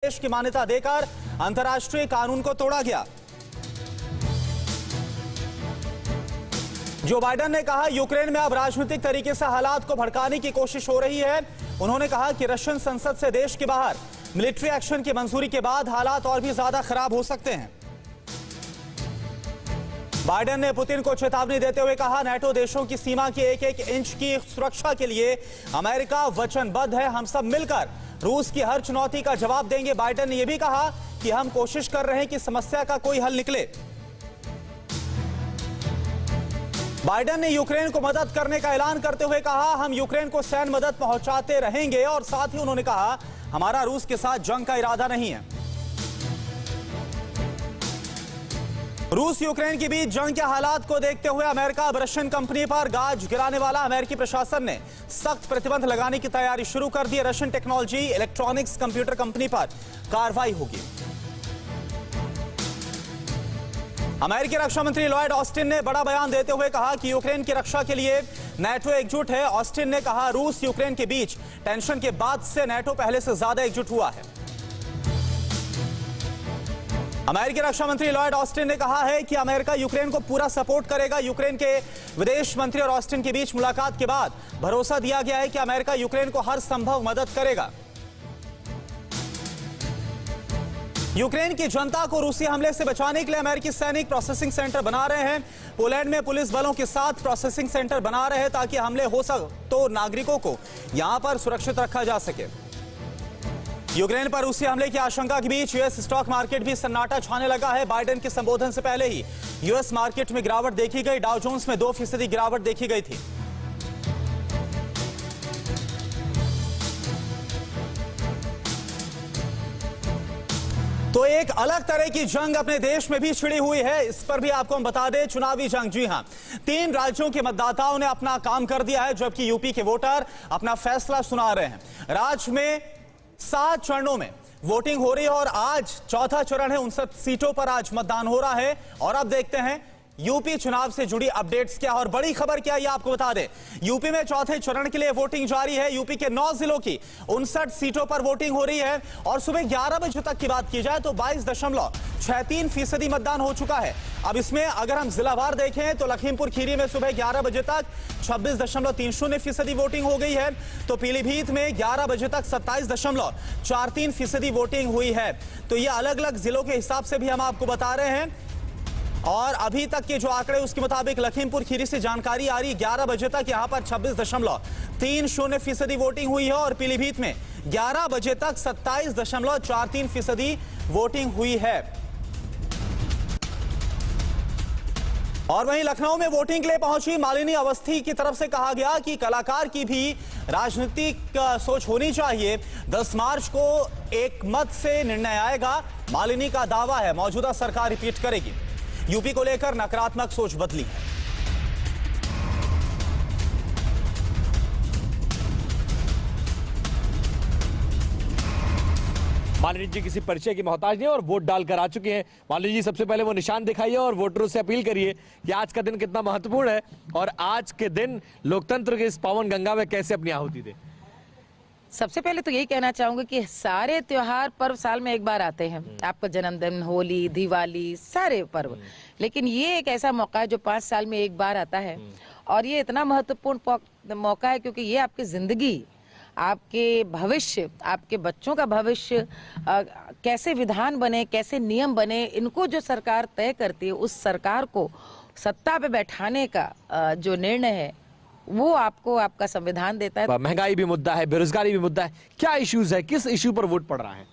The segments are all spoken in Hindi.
देश की मान्यता देकर अंतर्राष्ट्रीय कानून को तोड़ा गया। जो बाइडेन ने कहा यूक्रेन में अब राजनीतिक तरीके से हालात को भड़काने की कोशिश हो रही है। उन्होंने कहा कि रशियन संसद से देश के बाहर मिलिट्री एक्शन की मंजूरी के बाद हालात और भी ज्यादा खराब हो सकते हैं। बाइडेन ने पुतिन को चेतावनी देते हुए कहा, नाटो देशों की सीमा की एक एक इंच की सुरक्षा के लिए अमेरिका वचनबद्ध है। हम सब मिलकर रूस की हर चुनौती का जवाब देंगे। बाइडेन ने यह भी कहा कि हम कोशिश कर रहे हैं कि समस्या का कोई हल निकले। बाइडेन ने यूक्रेन को मदद करने का ऐलान करते हुए कहा, हम यूक्रेन को सैन्य मदद पहुंचाते रहेंगे और साथ ही उन्होंने कहा, हमारा रूस के साथ जंग का इरादा नहीं है। रूस यूक्रेन के बीच जंग के हालात को देखते हुए अमेरिका अब रशियन कंपनी पर गाज गिराने वाला। अमेरिकी प्रशासन ने सख्त प्रतिबंध लगाने की तैयारी शुरू कर दी। Russian technology electronics computer company पर कार्रवाई होगी। अमेरिकी रक्षा मंत्री लॉयड ऑस्टिन ने बड़ा बयान देते हुए कहा कि यूक्रेन की रक्षा के लिए नाटो एकजुट है। ऑस्टिन ने कहा, रूस यूक्रेन के बीच टेंशन के बाद से नाटो पहले से ज्यादा एकजुट हुआ है। अमेरिकी रक्षा मंत्री लॉयड ऑस्टिन ने कहा है कि अमेरिका यूक्रेन को पूरा सपोर्ट करेगा। यूक्रेन के विदेश मंत्री और ऑस्टिन के बीच मुलाकात के बाद भरोसा दिया गया है कि अमेरिका यूक्रेन को हर संभव मदद करेगा। यूक्रेन की जनता को रूसी हमले से बचाने के लिए अमेरिकी सैनिक प्रोसेसिंग सेंटर बना रहे हैं। पोलैंड में पुलिस बलों के साथ प्रोसेसिंग सेंटर बना रहे हैं ताकि हमले हो तो नागरिकों को यहां पर सुरक्षित रखा जा सके। यूक्रेन पर रूसी हमले की आशंका के बीच यूएस स्टॉक मार्केट भी सन्नाटा छाने लगा है। बाइडेन के संबोधन से पहले ही यूएस मार्केट में गिरावट देखी गई। डाउ जोन्स में 2% गिरावट देखी गई थी। तो एक अलग तरह की जंग अपने देश में भी छिड़ी हुई है। इस पर भी आपको हम बता दें, चुनावी जंग। जी हां, 3 राज्यों के मतदाताओं ने अपना काम कर दिया है, जबकि यूपी के वोटर अपना फैसला सुना रहे हैं। राज्य में 7 चरणों में वोटिंग हो रही है और आज चौथा चरण है। 59 सीटों पर आज मतदान हो रहा है। और अब देखते हैं यूपी चुनाव से जुड़ी अपडेट्स क्या और बड़ी खबर क्या है, ये आपको बता दें। यूपी में चौथे चरण के लिए वोटिंग जारी है। यूपी के 9 जिलों की 59 सीटों पर वोटिंग हो रही है और सुबह 11 बजे तक की बात की जाए तो 22.63% मतदान हो चुका है। अब इसमें अगर हम जिलावार देखें तो लखीमपुर खीरी में सुबह 11 बजे तक 26.30% वोटिंग हो गई है। तो पीलीभीत में 11 बजे तक 27.43% वोटिंग हुई है। तो ये अलग अलग जिलों के हिसाब से भी हम आपको बता रहे हैं। और अभी तक के जो आंकड़े उसके मुताबिक लखीमपुर खीरी से जानकारी आ रही, 11 बजे तक यहां पर 26.30% वोटिंग हुई है और पीलीभीत में 11 बजे तक 27.43% वोटिंग हुई है। और वहीं लखनऊ में वोटिंग के लिए पहुंची मालिनी अवस्थी की तरफ से कहा गया कि कलाकार की भी राजनीतिक सोच होनी चाहिए। 10 मार्च को एक मत से निर्णय आएगा। मालिनी का दावा है मौजूदा सरकार रिपीट करेगी। यूपी को लेकर नकारात्मक सोच बदली है। मालिनी जी किसी परिचय की मोहताज नहीं और वोट डालकर आ चुके हैं। मालिनी जी, सबसे पहले वो निशान दिखाइए और वोटरों से अपील करिए कि आज का दिन कितना महत्वपूर्ण है और आज के दिन लोकतंत्र के इस पावन गंगा में कैसे अपनी आहुति दें। सबसे पहले तो यही कहना चाहूंगा कि सारे त्योहार पर्व साल में एक बार आते हैं। आपका जन्मदिन, होली, दिवाली, सारे पर्व, लेकिन ये एक ऐसा मौका है जो 5 साल में एक बार आता है। और ये इतना महत्वपूर्ण मौका है क्योंकि ये आपकी जिंदगी, आपके भविष्य, आपके बच्चों का भविष्य, कैसे विधान बने, कैसे नियम बने, इनको जो सरकार तय करती है, उस सरकार को सत्ता पे बैठाने का जो निर्णय है वो आपको आपका संविधान देता है। महंगाई भी मुद्दा है, बेरोजगारी भी मुद्दा है, क्या इश्यूज है, किस इश्यू पर वोट पड़ रहा है?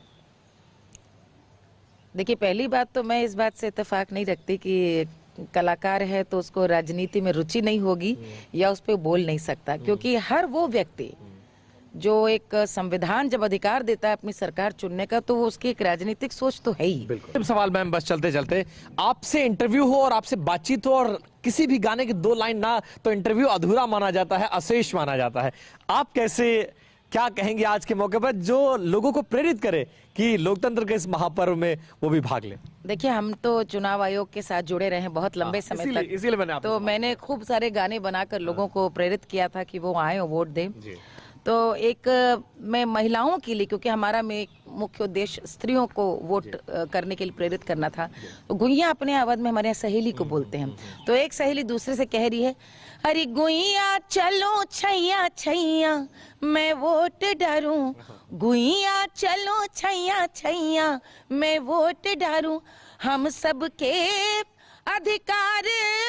देखिए, पहली बात तो मैं इस बात से इत्तेफाक नहीं रखती कि कलाकार है तो उसको राजनीति में रुचि नहीं होगी या उस पर बोल नहीं सकता, क्योंकि हर वो व्यक्ति जो एक संविधान जब अधिकार देता है अपनी सरकार चुनने का, तो वो उसकी एक राजनीतिक सोच तो है ही। बिल्कुल। सवाल मैम, बस चलते चलते आपसे इंटरव्यू हो और आपसे बातचीत हो और किसी भी गाने की 2 लाइन ना तो इंटरव्यू अधूरा माना जाता है, अशेष माना जाता है। आप कैसे, क्या कहेंगे आज के मौके पर जो लोगों को प्रेरित करे कि लोकतंत्र के इस महापर्व में वो भी भाग लें? देखिए, हम तो चुनाव आयोग के साथ जुड़े रहे हैं बहुत लंबे समय तक, इसीलिए मैंने तो मैंने खूब सारे गाने बनाकर लोगों को प्रेरित किया था कि वो आए और वोट दें। तो एक मैं महिलाओं के लिए, क्योंकि हमारा में मुख्य उद्देश्य स्त्रियों को वोट करने के लिए प्रेरित करना था, तो गुइया अपने अवध में हमारे यहाँ सहेली को बोलते हैं। तो एक सहेली दूसरे से कह रही है, अरे गुइया चलो छैया छैया मैं वोट डारूं, गुइया चलो छैया छैया मैं वोट डारूं, हम सबके अधिकार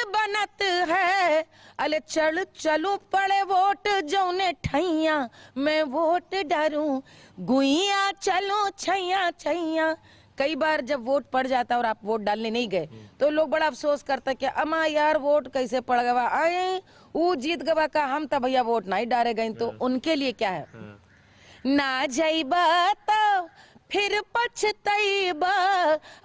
बनत है, अले चलो पड़े वोट जौने ठैया मैं वोट डारूं, गुइया चलो छैया छैया। कई बार जब वोट पड़ जाता और आप वोट डालने नहीं गए तो लोग बड़ा अफसोस करता कि अमा यार वोट कैसे पड़ गवा, आए वो जीत गवा का, हम तब भैया वोट नहीं डाले गए। तो उनके लिए क्या है, ना जाइबा तो फिर पछतैबा,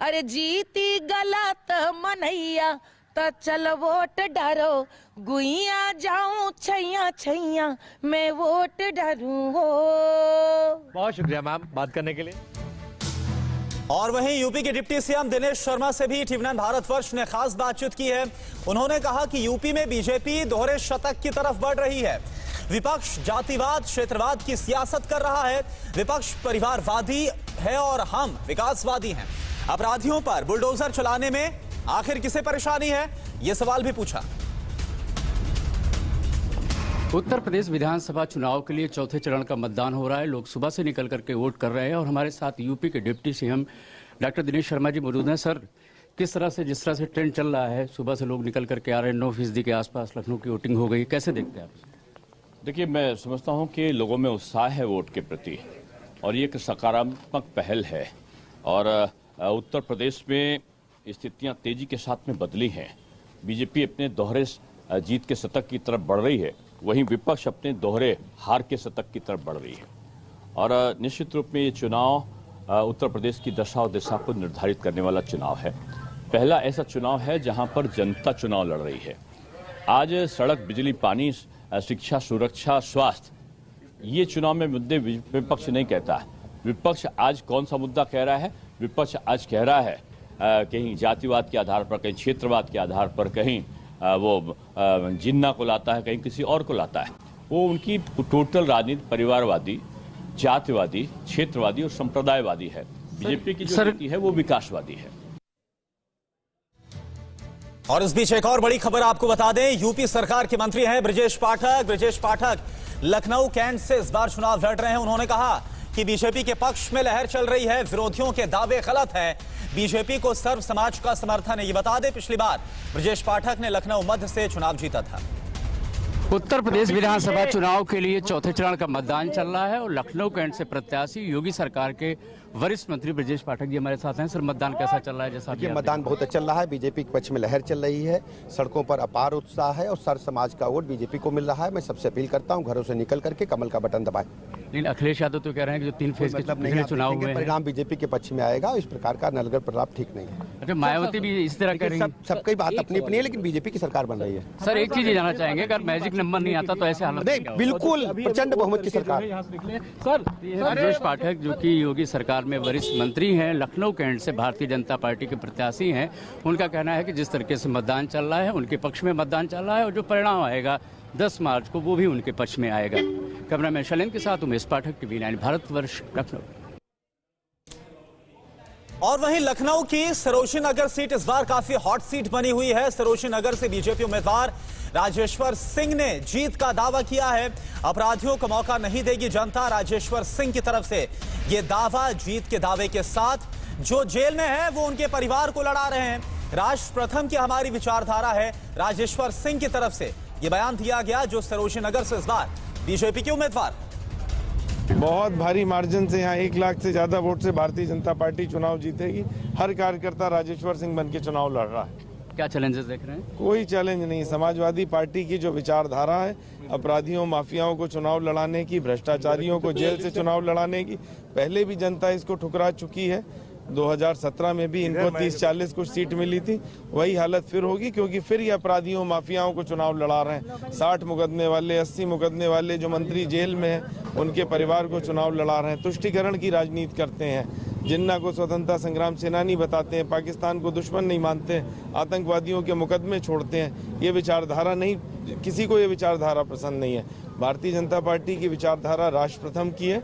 अरे जीती गलत मनैया तो चल वोट डारो, गुइया जाऊं छैया छैया मैं वोट डारूं हो। बहुत शुक्रिया मैम बात करने के लिए। और वहीं यूपी के डिप्टी सीएम दिनेश शर्मा से भी टीवी9 भारतवर्ष ने खास बातचीत की है। उन्होंने कहा कि यूपी में बीजेपी दोहरे शतक की तरफ बढ़ रही है। विपक्ष जातिवाद क्षेत्रवाद की सियासत कर रहा है, विपक्ष परिवारवादी है और हम विकासवादी हैं। अपराधियों पर बुलडोजर चलाने में आखिर किसे परेशानी है, यह सवाल भी पूछा। उत्तर प्रदेश विधानसभा चुनाव के लिए चौथे चरण का मतदान हो रहा है। लोग सुबह से निकल करके वोट कर रहे हैं और हमारे साथ यूपी के deputy CM doctor Dinesh Sharma ji मौजूद हैं। सर, किस तरह से जिस तरह से ट्रेंड चल रहा है, सुबह से लोग निकल करके आ रहे हैं, 9% के आसपास लखनऊ की वोटिंग हो गई, कैसे देखते हैं आप? देखिए, मैं समझता हूं कि लोगों में उत्साह है वोट के प्रति और ये एक सकारात्मक पहल है। और उत्तर प्रदेश में स्थितियां तेजी के साथ में बदली हैं। बीजेपी अपने दोहरे जीत के शतक की तरफ बढ़ रही है, वहीं विपक्ष अपने दोहरे हार के शतक की तरफ बढ़ रही है। और निश्चित रूप में ये चुनाव उत्तर प्रदेश की दशा और दिशा को निर्धारित करने वाला चुनाव है। पहला ऐसा चुनाव है जहां पर जनता चुनाव लड़ रही है। आज सड़क, बिजली, पानी, शिक्षा, सुरक्षा, स्वास्थ्य, ये चुनाव में मुद्दे विपक्ष नहीं कहता है। विपक्ष आज कौन सा मुद्दा कह रहा है? विपक्ष आज कह रहा है कहीं जातिवाद के आधार पर, कहीं क्षेत्रवाद के आधार पर, कहीं वो जिन्ना को लाता है, कहीं किसी और को लाता है। वो उनकी टोटल राजनीति परिवारवादी, जातिवादी, क्षेत्रवादी और संप्रदायवादी है। बीजेपी की जो नीति है वो विकासवादी है। और इस बीच एक और बड़ी खबर आपको बता दें, यूपी सरकार के मंत्री हैं ब्रजेश पाठक। ब्रजेश पाठक लखनऊ कैंट से इस बार चुनाव लड़ रहे हैं। उन्होंने कहा कि बीजेपी के पक्ष में लहर चल रही है, विरोधियों के दावे गलत हैं, बीजेपी को सर्व समाज का समर्थन है। ये बता दें, पिछली बार ब्रजेश पाठक ने लखनऊ मध्य से चुनाव जीता था। उत्तर प्रदेश विधानसभा चुनाव के लिए चौथे चरण का मतदान चल रहा है और लखनऊ कैंट से प्रत्याशी योगी सरकार के वरिष्ठ मंत्री ब्रजेश पाठक जी हमारे साथ हैं। सर, मतदान कैसा चल रहा है? जैसा ये मतदान बहुत अच्छा चल रहा है, बीजेपी के पक्ष में लहर चल रही है, सड़कों पर अपार उत्साह है और सर्व समाज का वोट बीजेपी को मिल रहा है। मैं सबसे अपील करता हूं, घरों से निकल करके कमल का बटन दबाएं। लेकिन अखिलेश यादव तो कह रहे हैं कि जो 3 फेज के चुनाव हुए हैं, परिणाम बीजेपी के पक्ष में आएगा। इस प्रकार का नलगढ़ प्रलाप ठीक नहीं है। अच्छा, मायावती भी इस तरह कह रही है। सबकी बात अपनी अपनी है, लेकिन बीजेपी की सरकार बन रही है। सर, एक चीज ये जानना चाहेंगे, अगर मैजिक नंबर नहीं आता तो ऐसे हालत नहीं, बिल्कुल प्रचंड बहुमत की सरकार। सर, ब्रजेश पाठक जो कि योगी सरकार में वरिष्ठ मंत्री हैं, लखनऊ कैंट से भारतीय जनता पार्टी के प्रत्याशी हैं, उनका कहना है कि जिस तरीके से मतदान चल रहा है उनके पक्ष में मतदान चल रहा है और जो परिणाम आएगा 10 मार्च को वो भी उनके पक्ष में आएगा। कैमरामैन शैलेंद्र के साथ उमेश पाठक, टीवी9 भारतवर्ष, लखनऊ। और वहीं लखनऊ की सरोजी नगर सीट इस बार काफी हॉट सीट बनी हुई है। सरोजी नगर से बीजेपी उम्मीदवार राजेश्वर सिंह ने जीत का दावा किया है। अपराधियों को मौका नहीं देगी जनता, राजेश्वर सिंह की तरफ से यह दावा। जीत के दावे के साथ जो जेल में है वो उनके परिवार को लड़ा रहे हैं। राष्ट्र प्रथम की हमारी विचारधारा है, राजेश्वर सिंह की तरफ से यह बयान दिया गया, जो सरोजी नगर से इस बार बीजेपी के उम्मीदवार। बहुत भारी मार्जिन से, यहाँ 1 लाख से ज्यादा वोट से भारतीय जनता पार्टी चुनाव जीतेगी। हर कार्यकर्ता राजेश्वर सिंह बन के चुनाव लड़ रहा है। क्या चैलेंजेस देख रहे हैं? कोई चैलेंज नहीं। समाजवादी पार्टी की जो विचारधारा है, अपराधियों, माफियाओं को चुनाव लड़ाने की, भ्रष्टाचारियों को जेल से चुनाव लड़ाने की, पहले भी जनता इसको ठुकरा चुकी है। 2017 में भी इनको 30-40 कुछ सीट मिली थी, वही हालत फिर होगी, क्योंकि फिर ये अपराधियों, माफियाओं को चुनाव लड़ा रहे हैं। 60 मुकदमे वाले, 80 मुकदमे वाले जो मंत्री जेल में हैं, उनके परिवार को चुनाव लड़ा रहे हैं। तुष्टीकरण की राजनीति करते हैं, जिन्ना को स्वतंत्रता संग्राम सेनानी बताते हैं, पाकिस्तान को दुश्मन नहीं मानते, आतंकवादियों के मुकदमे छोड़ते हैं। ये विचारधारा नहीं, किसी को ये विचारधारा पसंद नहीं है। भारतीय जनता पार्टी की विचारधारा राष्ट्र प्रथम की है।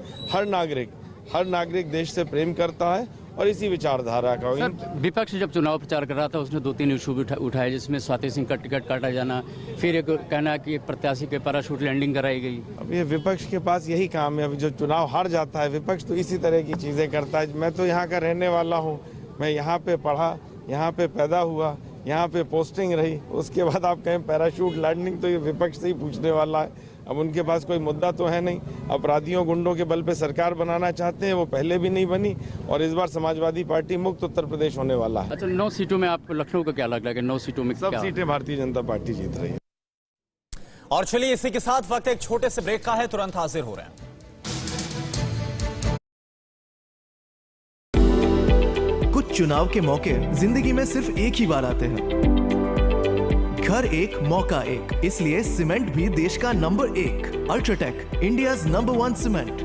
हर नागरिक देश से प्रेम करता है और इसी विचारधारा का। सर, विपक्ष जब चुनाव प्रचार कर रहा था उसने 2-3 इशू भी उठाए, जिसमें स्वाति सिंह का टिकट काटा जाना, फिर एक कहना कि प्रत्याशी के पैराशूट लैंडिंग कराई गई। अब ये विपक्ष के पास यही काम है। अभी जो चुनाव हार जाता है विपक्ष तो इसी तरह की चीजें करता है। मैं तो यहाँ का रहने वाला हूँ, मैं यहाँ पे पढ़ा, यहाँ पे पैदा हुआ, यहाँ पे पोस्टिंग रही, उसके बाद आप कहें पैराशूट लैंडिंग, तो ये विपक्ष से ही पूछने वाला है। अब उनके पास कोई मुद्दा तो है नहीं। अपराधियों गुंडों के बल पे सरकार बनाना चाहते हैं, वो पहले भी नहीं बनी और इस बार समाजवादी पार्टी मुक्त उत्तर प्रदेश होने वाला है। अच्छा, 9 सीटों में आपको लखनऊ का क्या लग रहा है कि 9 सीटों में सब क्या? सीटें भारतीय जनता पार्टी जीत रही है। और चलिए इसी के साथ वक्त एक छोटे से ब्रेक का है, तुरंत हाजिर हो रहे हैं। कुछ चुनाव के मौके जिंदगी में सिर्फ एक ही बार आते हैं। घर एक मौका एक, इसलिए सीमेंट भी देश का number 1 UltraTech, India's number 1 cement.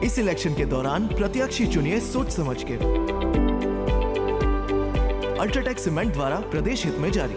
इस इलेक्शन के दौरान प्रत्याशी चुनिए सोच समझ के। अल्ट्राटेक सीमेंट द्वारा प्रदेश हित में जारी।